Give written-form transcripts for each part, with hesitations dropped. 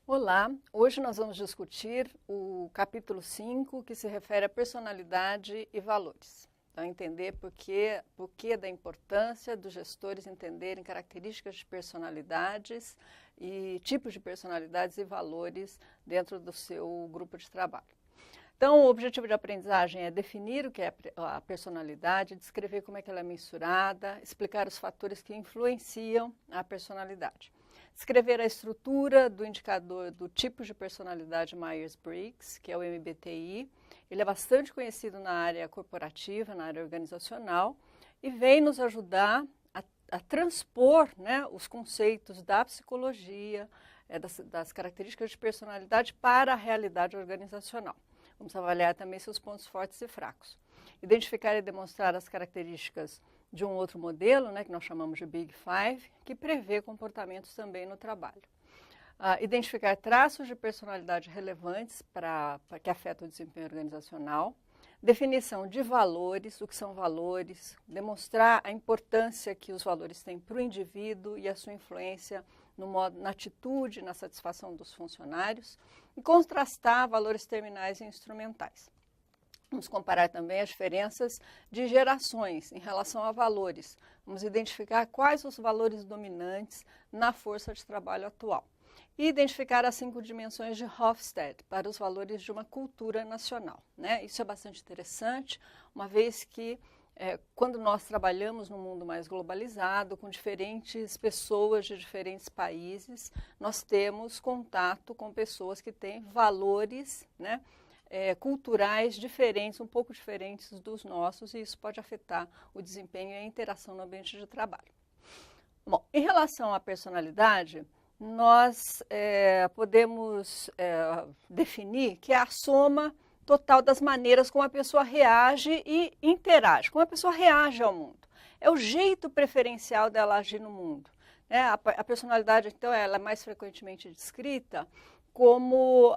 Olá, hoje nós vamos discutir o capítulo 5, que se refere à personalidade e valores. Então, entender por que da importância dos gestores entenderem características de personalidades e tipos de personalidades e valores dentro do seu grupo de trabalho. Então, o objetivo de aprendizagem é definir o que é a personalidade, descrever como é que ela é mensurada, explicar os fatores que influenciam a personalidade. Descrever a estrutura do indicador do tipo de personalidade Myers-Briggs, que é o MBTI. Ele é bastante conhecido na área corporativa, na área organizacional, e vem nos ajudar a transpor, né, os conceitos da psicologia, das características de personalidade para a realidade organizacional. Vamos avaliar também seus pontos fortes e fracos. Identificar e demonstrar as características de um outro modelo, né, que nós chamamos de Big Five, que prevê comportamentos também no trabalho. Identificar traços de personalidade relevantes para que afetam o desempenho organizacional. Definição de valores, o que são valores, demonstrar a importância que os valores têm para o indivíduo e a sua influência no modo, na atitude, na satisfação dos funcionários, e contrastar valores terminais e instrumentais. Vamos comparar também as diferenças de gerações em relação a valores. Vamos identificar quais os valores dominantes na força de trabalho atual. E identificar as 5 dimensões de Hofstede para os valores de uma cultura nacional, né? Isso é bastante interessante, uma vez que quando nós trabalhamos num mundo mais globalizado, com diferentes pessoas de diferentes países, nós temos contato com pessoas que têm valores, né, culturais diferentes, um pouco diferentes dos nossos, e isso pode afetar o desempenho e a interação no ambiente de trabalho. Bom, em relação à personalidade, nós podemos definir que é a soma total das maneiras como a pessoa reage e interage, como a pessoa reage ao mundo. É o jeito preferencial dela agir no mundo. A personalidade, então, ela é mais frequentemente descrita como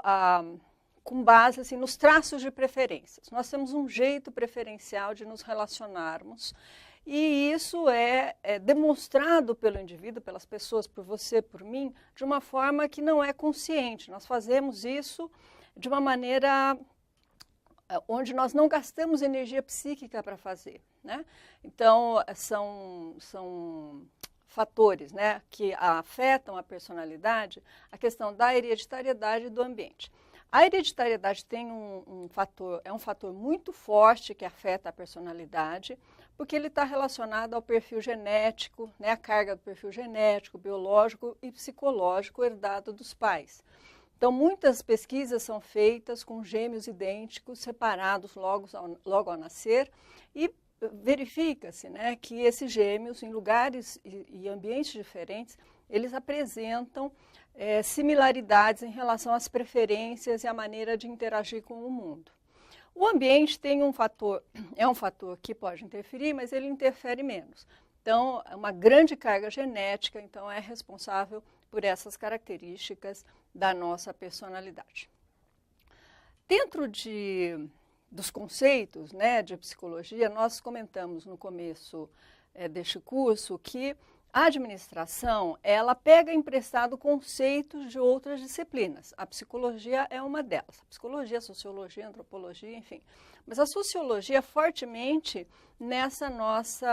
com base assim, nos traços de preferências. Nós temos um jeito preferencial de nos relacionarmos, e isso é demonstrado pelo indivíduo, pelas pessoas, por você, por mim, de uma forma que não é consciente. Nós fazemos isso de uma maneira onde nós não gastamos energia psíquica para fazer, né? Então, são fatores, né, que afetam a personalidade, a questão da hereditariedade e do ambiente. A hereditariedade tem um fator muito forte que afeta a personalidade, porque ele está relacionado ao perfil genético, né, a carga do perfil genético, biológico e psicológico herdado dos pais. Então, muitas pesquisas são feitas com gêmeos idênticos, separados logo ao nascer, e verifica-se, né, que esses gêmeos, em lugares e ambientes diferentes, eles apresentam similaridades em relação às preferências e à maneira de interagir com o mundo. O ambiente tem é um fator que pode interferir, mas ele interfere menos. Então, uma grande carga genética, então, é responsável por essas características da nossa personalidade. Dentro dos conceitos, né, de psicologia, nós comentamos no começo deste curso que a administração, ela pega emprestado conceitos de outras disciplinas. A psicologia é uma delas. A psicologia, a sociologia, a antropologia, enfim. Mas a sociologia fortemente nessas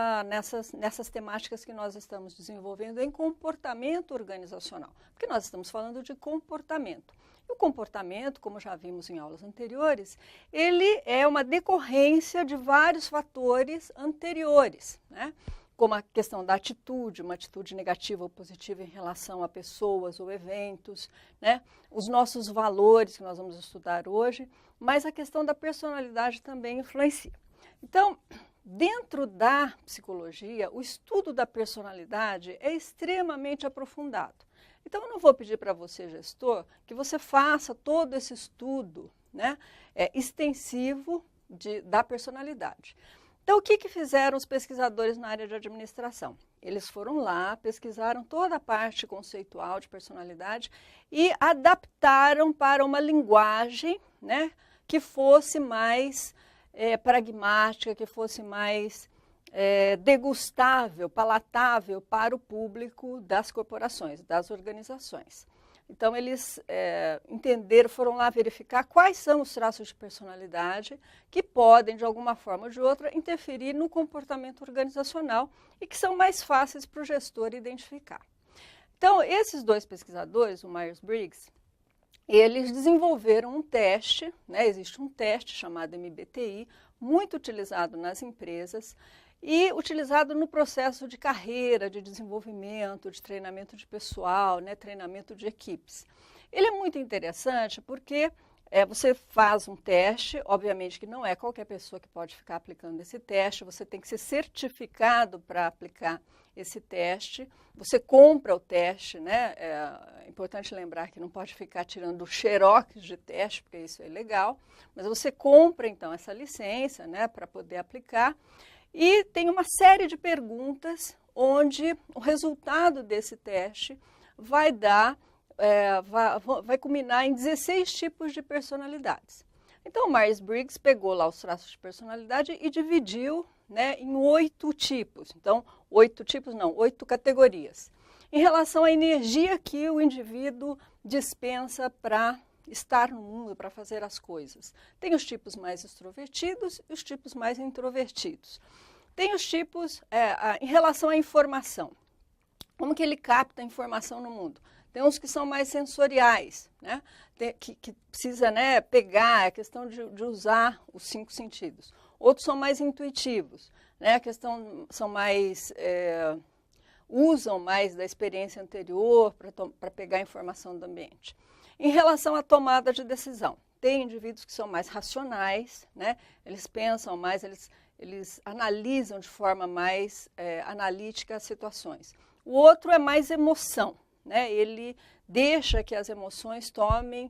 temáticas que nós estamos desenvolvendo em comportamento organizacional. Porque nós estamos falando de comportamento. E o comportamento, como já vimos em aulas anteriores, ele é uma decorrência de vários fatores anteriores, né? Como a questão da atitude, uma atitude negativa ou positiva em relação a pessoas ou eventos, né? Os nossos valores, que nós vamos estudar hoje, mas a questão da personalidade também influencia. Então, dentro da psicologia, o estudo da personalidade é extremamente aprofundado. Então, eu não vou pedir para você, gestor, que você faça todo esse estudo, né, extensivo da personalidade. Então, o que fizeram os pesquisadores na área de administração? Eles foram lá, pesquisaram toda a parte conceitual de personalidade e adaptaram para uma linguagem, né, que fosse mais pragmática, que fosse mais degustável, palatável para o público das corporações, das organizações. Então, eles foram lá verificar quais são os traços de personalidade que podem, de alguma forma ou de outra, interferir no comportamento organizacional e que são mais fáceis para o gestor identificar. Então, esses dois pesquisadores, o Myers-Briggs, eles desenvolveram um teste, né? Existe um teste chamado MBTI, muito utilizado nas empresas, e utilizado no processo de carreira, de desenvolvimento, de treinamento de pessoal, né, treinamento de equipes. Ele é muito interessante porque você faz um teste, obviamente que não é qualquer pessoa que pode ficar aplicando esse teste, você tem que ser certificado para aplicar esse teste, você compra o teste, né? É importante lembrar que não pode ficar tirando xerox de teste, porque isso é ilegal, mas você compra então essa licença, né, para poder aplicar. E tem uma série de perguntas onde o resultado desse teste vai culminar em 16 tipos de personalidades. Então, o Myers-Briggs pegou lá os traços de personalidade e dividiu, né, em 8 tipos. Então, 8 categorias. Em relação à energia que o indivíduo dispensa para estar no mundo, para fazer as coisas. Tem os tipos mais extrovertidos e os tipos mais introvertidos. Tem os tipos em relação à informação. Como que ele capta a informação no mundo? Tem uns que são mais sensoriais, né? Que precisa, né, pegar, a questão de usar os 5 sentidos. Outros são mais intuitivos, né? São mais... usam mais da experiência anterior para pegar a informação do ambiente. Em relação à tomada de decisão, tem indivíduos que são mais racionais, né? Eles pensam mais, eles analisam de forma mais analítica as situações. O outro é mais emoção, né? Ele deixa que as emoções tomem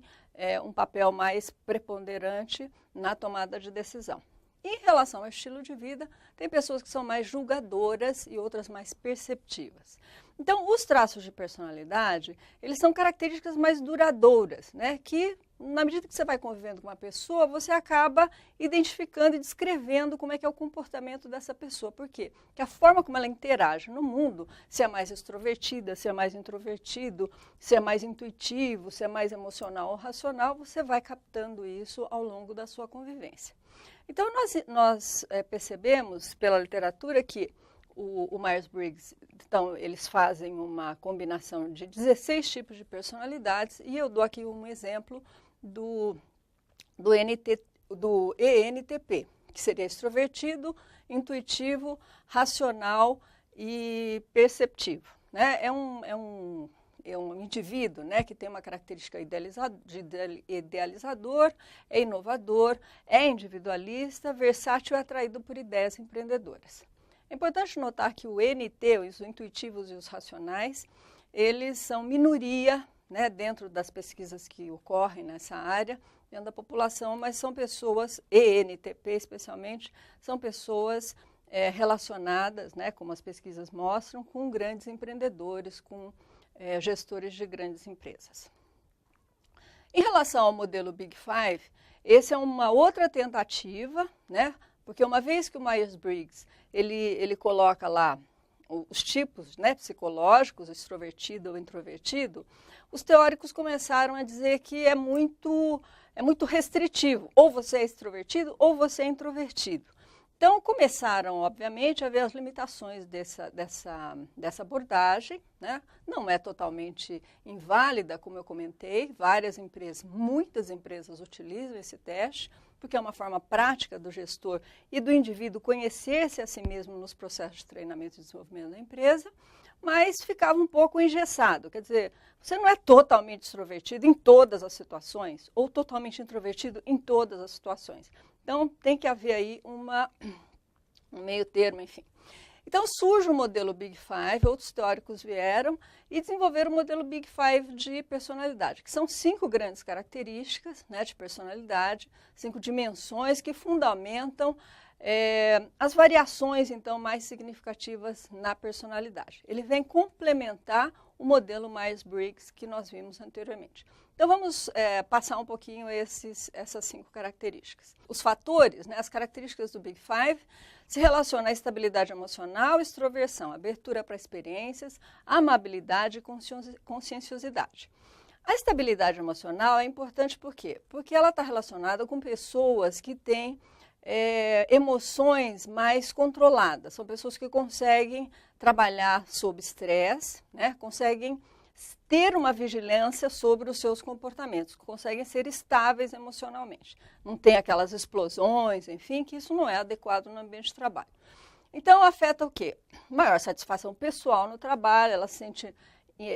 um papel mais preponderante na tomada de decisão. Em relação ao estilo de vida, tem pessoas que são mais julgadoras e outras mais perceptivas. Então, os traços de personalidade, eles são características mais duradouras, né? Que, na medida que você vai convivendo com uma pessoa, você acaba identificando e descrevendo como é que é o comportamento dessa pessoa. Por quê? Porque a forma como ela interage no mundo, se é mais extrovertida, se é mais introvertido, se é mais intuitivo, se é mais emocional ou racional, você vai captando isso ao longo da sua convivência. Então, nós percebemos pela literatura que o Myers-Briggs, então, eles fazem uma combinação de 16 tipos de personalidades, e eu dou aqui um exemplo do ENTP, que seria extrovertido, intuitivo, racional e perceptivo, né? É um indivíduo, né, que tem uma característica idealizador, é inovador, é individualista, versátil e atraído por ideias empreendedoras. É importante notar que o NT, os intuitivos e os racionais, eles são minoria, né, dentro das pesquisas que ocorrem nessa área, dentro da população, mas são pessoas, ENTP especialmente, são pessoas relacionadas, né, como as pesquisas mostram, com grandes empreendedores, com gestores de grandes empresas. Em relação ao modelo Big Five, esse é uma outra tentativa, né? Porque uma vez que o Myers-Briggs ele coloca lá os tipos, né, psicológicos, extrovertido ou introvertido, os teóricos começaram a dizer que é muito restritivo. Ou você é extrovertido ou você é introvertido. Então, começaram, obviamente, a ver as limitações dessa abordagem, né? Não é totalmente inválida, como eu comentei, muitas empresas utilizam esse teste, porque é uma forma prática do gestor e do indivíduo conhecer-se a si mesmo nos processos de treinamento e desenvolvimento da empresa, mas ficava um pouco engessado. Quer dizer, você não é totalmente extrovertido em todas as situações ou totalmente introvertido em todas as situações. Então, tem que haver aí um meio termo, enfim. Então, surge o modelo Big Five, outros teóricos vieram e desenvolveram o modelo Big Five de personalidade, que são 5 grandes características, né, de personalidade, 5 dimensões que fundamentam as variações, então, mais significativas na personalidade. Ele vem complementar o modelo Myers-Briggs que nós vimos anteriormente. Então, vamos passar um pouquinho essas 5 características. Os fatores, né, as características do Big Five, se relacionam à estabilidade emocional, extroversão, abertura para experiências, amabilidade e conscienciosidade. A estabilidade emocional é importante por quê? Porque ela está relacionada com pessoas que têm emoções mais controladas. São pessoas que conseguem trabalhar sob estresse, né? Conseguem ter uma vigilância sobre os seus comportamentos, conseguem ser estáveis emocionalmente. Não tem aquelas explosões, enfim, que isso não é adequado no ambiente de trabalho. Então, afeta o quê? Maior satisfação pessoal no trabalho, ela se sente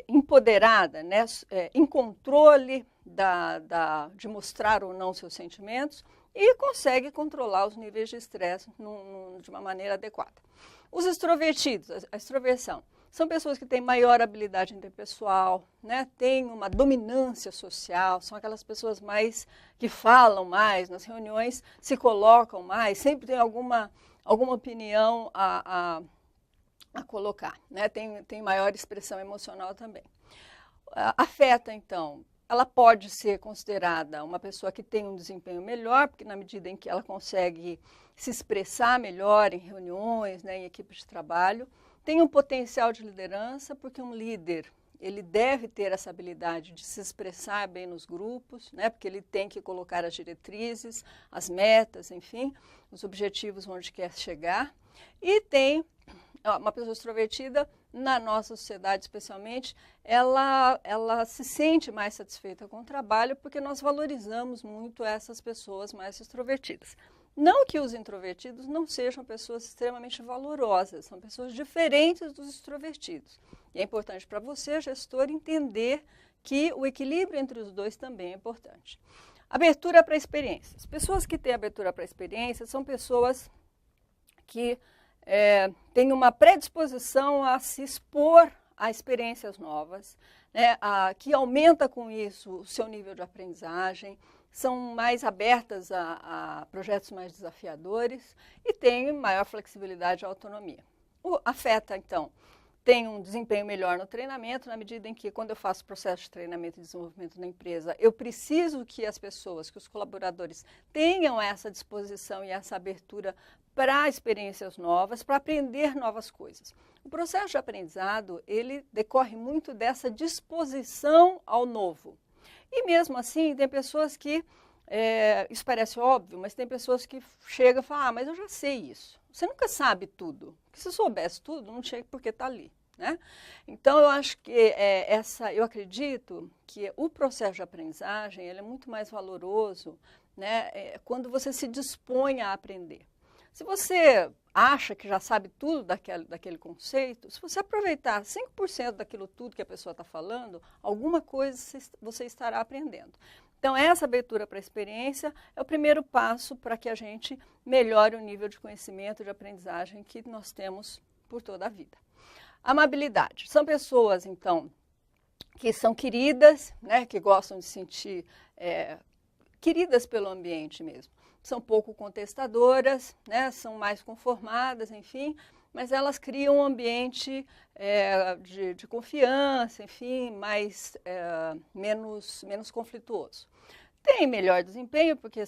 empoderada, né? Em controle de mostrar ou não seus sentimentos e consegue controlar os níveis de estresse de uma maneira adequada. Os extrovertidos, a extroversão, são pessoas que têm maior habilidade interpessoal, né? Têm uma dominância social, são aquelas pessoas que falam mais nas reuniões, se colocam mais, sempre tem alguma opinião a colocar, né? Tem maior expressão emocional também. Afeta, então, ela pode ser considerada uma pessoa que tem um desempenho melhor, porque na medida em que ela consegue se expressar melhor em reuniões, né, em equipes de trabalho, tem um potencial de liderança, porque um líder, ele deve ter essa habilidade de se expressar bem nos grupos, né, porque ele tem que colocar as diretrizes, as metas, enfim, os objetivos onde quer chegar. E tem uma pessoa extrovertida, na nossa sociedade especialmente, ela se sente mais satisfeita com o trabalho porque nós valorizamos muito essas pessoas mais extrovertidas. Não que os introvertidos não sejam pessoas extremamente valorosas, são pessoas diferentes dos extrovertidos. E é importante para você, gestor, entender que o equilíbrio entre os dois também é importante. Abertura para experiências. Pessoas que têm abertura para experiências são pessoas que têm uma predisposição a se expor a experiências novas, né, que aumenta com isso o seu nível de aprendizagem, são mais abertas a projetos mais desafiadores e têm maior flexibilidade e autonomia. Afeta, então, tem um desempenho melhor no treinamento, na medida em que, quando eu faço processo de treinamento e desenvolvimento na empresa, eu preciso que as pessoas, que os colaboradores tenham essa disposição e essa abertura para experiências novas, para aprender novas coisas. O processo de aprendizado, ele decorre muito dessa disposição ao novo. E mesmo assim, tem pessoas que, isso parece óbvio, mas tem pessoas que chegam e falam, mas eu já sei isso. Você nunca sabe tudo. Porque se soubesse tudo, não tinha porque está ali, né? Então, eu acho que eu acredito que o processo de aprendizagem ele é muito mais valoroso, né, quando você se dispõe a aprender. Se você acha que já sabe tudo daquele conceito, se você aproveitar 5% daquilo tudo que a pessoa está falando, alguma coisa você estará aprendendo. Então, essa abertura para a experiência é o primeiro passo para que a gente melhore o nível de conhecimento, de aprendizagem que nós temos por toda a vida. Amabilidade. São pessoas, então, que são queridas, né, que gostam de se sentir queridas pelo ambiente mesmo. São pouco contestadoras, né, são mais conformadas, enfim, mas elas criam um ambiente de confiança, enfim, menos conflituoso. Tem melhor desempenho, porque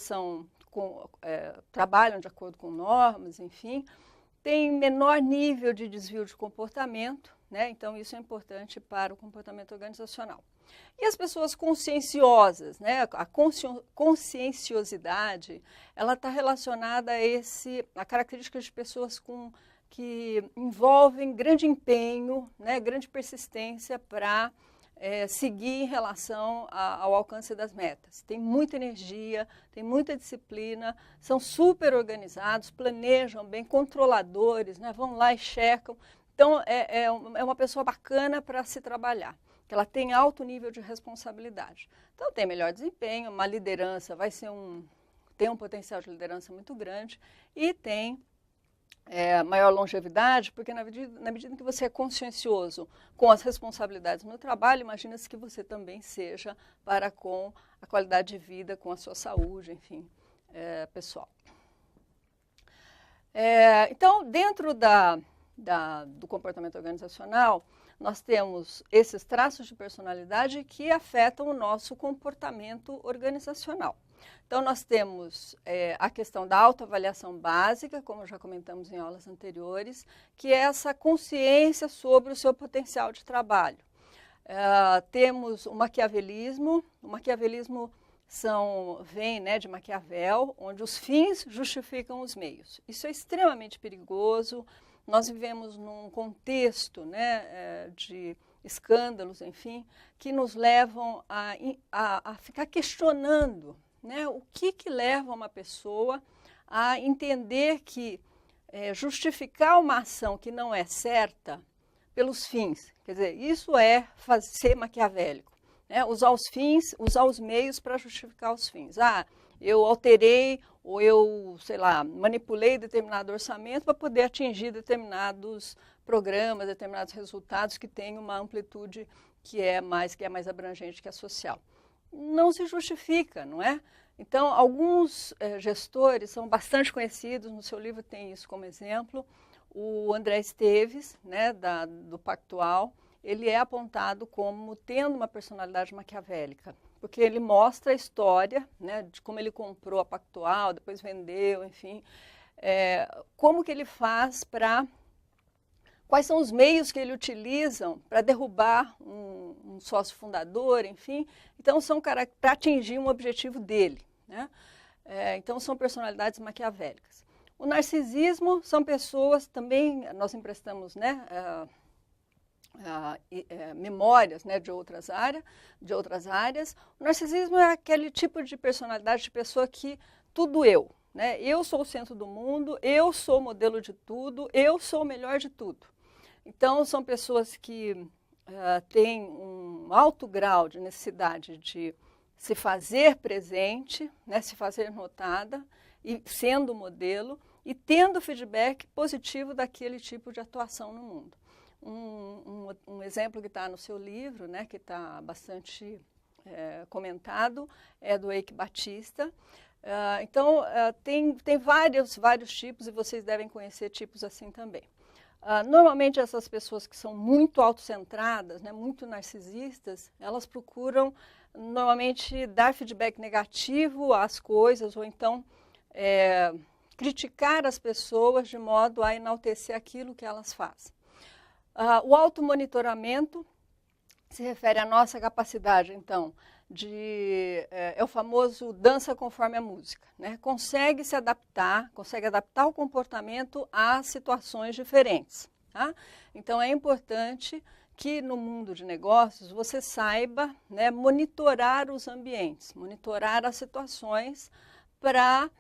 trabalham de acordo com normas, enfim. Tem menor nível de desvio de comportamento, né, então isso é importante para o comportamento organizacional. E as pessoas conscienciosas, né? A conscienciosidade, ela está relacionada a características de pessoas que envolvem grande empenho, né? Grande persistência para seguir em relação ao alcance das metas. Tem muita energia, tem muita disciplina, são super organizados, planejam bem, controladores, né? Vão lá e checam. Então, é uma pessoa bacana para se trabalhar, que ela tem alto nível de responsabilidade. Então, tem melhor desempenho, uma liderança tem um potencial de liderança muito grande e tem maior longevidade, porque na medida que você é consciencioso com as responsabilidades no trabalho, imagina-se que você também seja para com a qualidade de vida, com a sua saúde, enfim, pessoal. Então, dentro do comportamento organizacional, nós temos esses traços de personalidade que afetam o nosso comportamento organizacional. Então, nós temos a questão da autoavaliação básica, como já comentamos em aulas anteriores, que é essa consciência sobre o seu potencial de trabalho. Temos o maquiavelismo. O maquiavelismo vem, né, de Maquiavel, onde os fins justificam os meios. Isso é extremamente perigoso. Nós vivemos num contexto, né, de escândalos, enfim, que nos levam a ficar questionando, né, o que leva uma pessoa a entender que justificar uma ação que não é certa pelos fins. Quer dizer, isso é ser maquiavélico. Né? Usar os fins, usar os meios para justificar os fins. Eu alterei ou eu, sei lá, manipulei determinado orçamento para poder atingir determinados programas, determinados resultados que têm uma amplitude que é mais abrangente que a social. Não se justifica, não é? Então, alguns gestores são bastante conhecidos, no seu livro tem isso como exemplo. O André Esteves, né, do Pactual, ele é apontado como tendo uma personalidade maquiavélica, porque ele mostra a história, né, de como ele comprou a Pactual, depois vendeu, enfim, como que ele faz quais são os meios que ele utiliza para derrubar um sócio fundador, enfim, então são para atingir um objetivo dele, né? Então são personalidades maquiavélicas. O narcisismo são pessoas também, nós emprestamos, né, memórias, né, de outras áreas. O narcisismo é aquele tipo de personalidade de pessoa que tudo eu, né? Eu sou o centro do mundo, eu sou o modelo de tudo, eu sou o melhor de tudo. Então, são pessoas que têm um alto grau de necessidade de se fazer presente, né, se fazer notada, e sendo modelo, e tendo feedback positivo daquele tipo de atuação no mundo. Um exemplo que está no seu livro, né, que está bastante comentado, é do Eike Batista. Então, tem vários tipos, e vocês devem conhecer tipos assim também. Normalmente, essas pessoas que são muito autocentradas, né, muito narcisistas, elas procuram, normalmente, dar feedback negativo às coisas, ou então criticar as pessoas de modo a enaltecer aquilo que elas fazem. O automonitoramento se refere à nossa capacidade, então, é o famoso dança conforme a música, né? Consegue adaptar o comportamento a situações diferentes. Tá? Então, é importante que no mundo de negócios você saiba, né, monitorar os ambientes, monitorar as situações para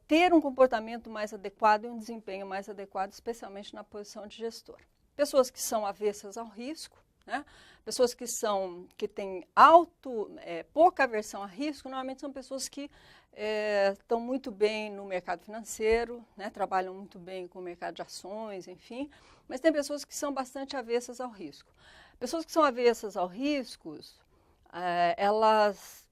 ter um comportamento mais adequado e um desempenho mais adequado, especialmente na posição de gestor. Pessoas que são avessas ao risco, né? Pessoas que têm pouca aversão a risco, normalmente são pessoas que estão muito bem no mercado financeiro, né? Trabalham muito bem com o mercado de ações, enfim, mas tem pessoas que são bastante avessas ao risco. Pessoas que são avessas ao risco, elas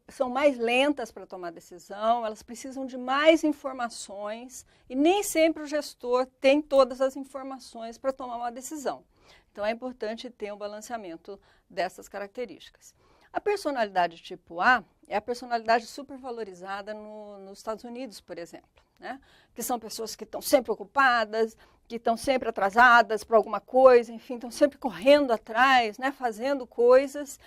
são mais lentas para tomar decisão, elas precisam de mais informações e nem sempre o gestor tem todas as informações para tomar uma decisão. Então, é importante ter um balanceamento dessas características. A personalidade tipo A é a personalidade supervalorizada nos Estados Unidos, por exemplo, né? Que são pessoas que estão sempre ocupadas, que estão sempre atrasadas para alguma coisa, enfim, estão sempre correndo atrás, né? Fazendo coisas,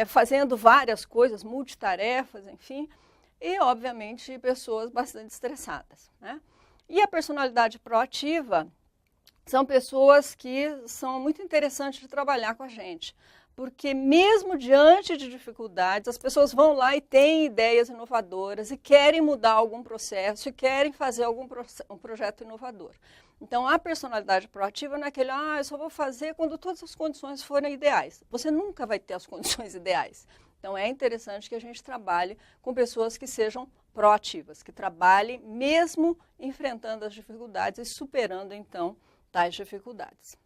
fazendo várias coisas, multitarefas, enfim, e, obviamente, pessoas bastante estressadas, né? E a personalidade proativa são pessoas que são muito interessantes de trabalhar com a gente, porque mesmo diante de dificuldades, as pessoas vão lá e têm ideias inovadoras e querem mudar algum processo e querem fazer um projeto inovador. Então, a personalidade proativa não é aquele, eu só vou fazer quando todas as condições forem ideais. Você nunca vai ter as condições ideais. Então, é interessante que a gente trabalhe com pessoas que sejam proativas, que trabalhem mesmo enfrentando as dificuldades e superando, então, tais dificuldades.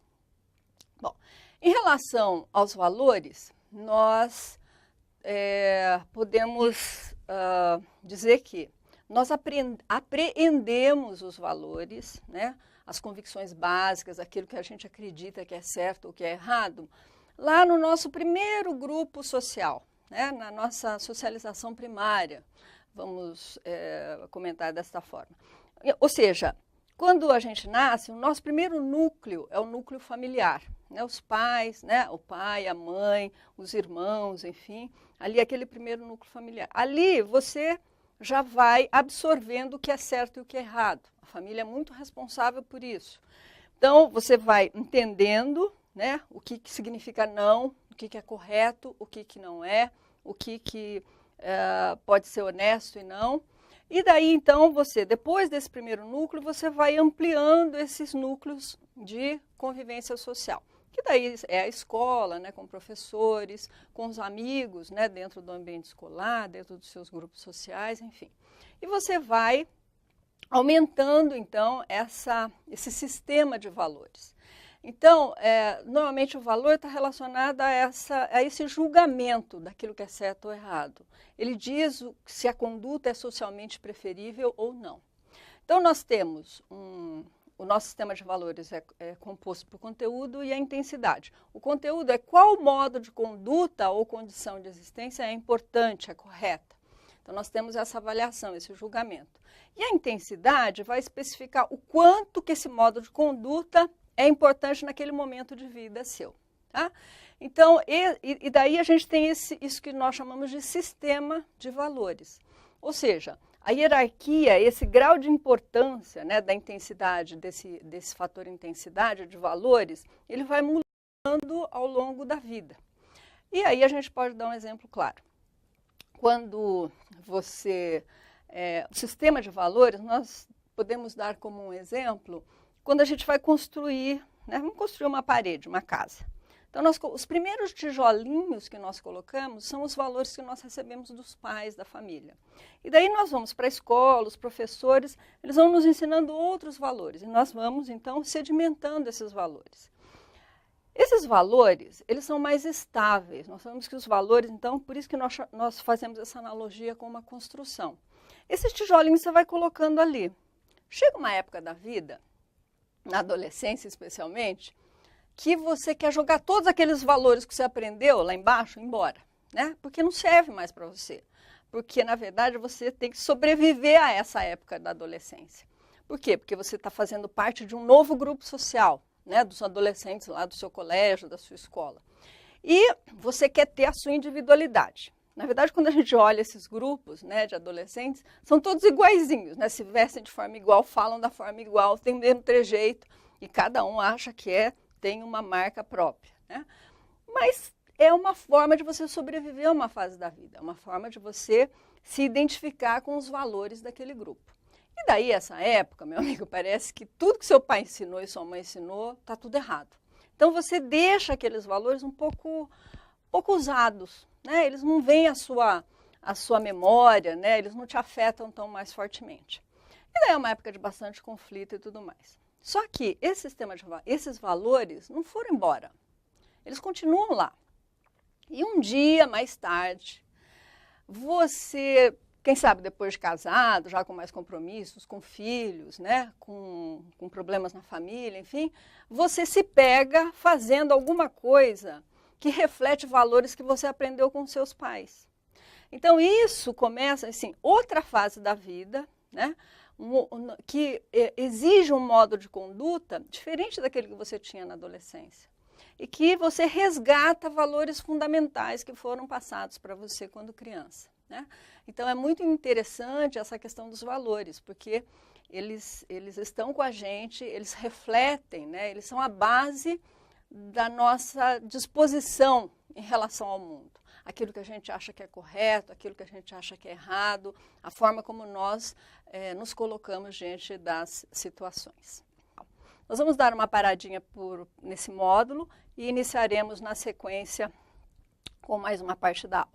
Bom, em relação aos valores, nós podemos dizer que nós apreendemos os valores, né, as convicções básicas, aquilo que a gente acredita que é certo ou que é errado, lá no nosso primeiro grupo social, né, na nossa socialização primária, vamos comentar desta forma. Ou seja, quando a gente nasce, o nosso primeiro núcleo é o núcleo familiar, né? Os pais, né? O pai, a mãe, os irmãos, enfim, ali é aquele primeiro núcleo familiar. Ali você já vai absorvendo o que é certo e o que é errado. A família é muito responsável por isso. Então, você vai entendendo, né, o que significa não, o que é correto, o que não é, o que pode ser honesto e não. E daí, então, você, depois desse primeiro núcleo, você vai ampliando esses núcleos de convivência social. Que daí é a escola, né, com professores, com os amigos, né, dentro do ambiente escolar, dentro dos seus grupos sociais, enfim. E você vai aumentando, então, esse sistema de valores. Então, normalmente o valor está relacionado a esse julgamento daquilo que é certo ou errado. Ele diz se a conduta é socialmente preferível ou não. Então, nós temos o nosso sistema de valores é composto por conteúdo e a intensidade. O conteúdo é qual modo de conduta ou condição de existência é importante, é correta. Então, nós temos essa avaliação, esse julgamento. E a intensidade vai especificar o quanto que esse modo de conduta é importante naquele momento de vida seu. Tá? Então, e daí a gente tem isso que nós chamamos de sistema de valores. Ou seja, a hierarquia, esse grau de importância, né, da intensidade, desse fator intensidade de valores, ele vai mudando ao longo da vida. E aí a gente pode dar um exemplo claro. Quando o sistema de valores, nós podemos dar como um exemplo, quando a gente vai construir, né, vamos construir uma parede, uma casa. Então, os primeiros tijolinhos que nós colocamos são os valores que nós recebemos dos pais, da família. E daí nós vamos para a escola, os professores, eles vão nos ensinando outros valores. E nós vamos, então, sedimentando esses valores. Esses valores, eles são mais estáveis. Nós sabemos que os valores, então, por isso que nós fazemos essa analogia com uma construção. Esses tijolinhos você vai colocando ali. Chega uma época da vida, na adolescência especialmente, que você quer jogar todos aqueles valores que você aprendeu lá embaixo embora, né? Porque não serve mais para você. Porque, na verdade, você tem que sobreviver a essa época da adolescência. Por quê? Porque você está fazendo parte de um novo grupo social, né? Dos adolescentes lá do seu colégio, da sua escola. E você quer ter a sua individualidade. Na verdade, quando a gente olha esses grupos, né, de adolescentes, são todos iguaizinhos, né? Se vestem de forma igual, falam da forma igual, têm o mesmo trejeito, e cada um acha que tem uma marca própria, né? Mas é uma forma de você sobreviver a uma fase da vida, é uma forma de você se identificar com os valores daquele grupo. E daí, essa época, meu amigo, parece que tudo que seu pai ensinou e sua mãe ensinou, está tudo errado. Então, você deixa aqueles valores um pouco usados, né? Eles não vêm à sua memória, né? Eles não te afetam tão mais fortemente. E daí é uma época de bastante conflito e tudo mais. Só que esses valores não foram embora. Eles continuam lá. E um dia mais tarde, você, quem sabe depois de casado, já com mais compromissos, com filhos, né, com problemas na família, enfim, você se pega fazendo alguma coisa que reflete valores que você aprendeu com seus pais. Então, isso começa, assim, outra fase da vida, né, que exige um modo de conduta diferente daquele que você tinha na adolescência. E que você resgata valores fundamentais que foram passados para você quando criança, né? Então, é muito interessante essa questão dos valores, porque eles estão com a gente, eles refletem, né? Eles são a base da nossa disposição em relação ao mundo. Aquilo que a gente acha que é correto, aquilo que a gente acha que é errado, a forma como nós nos colocamos diante das situações. Nós vamos dar uma paradinha nesse módulo e iniciaremos na sequência com mais uma parte da aula.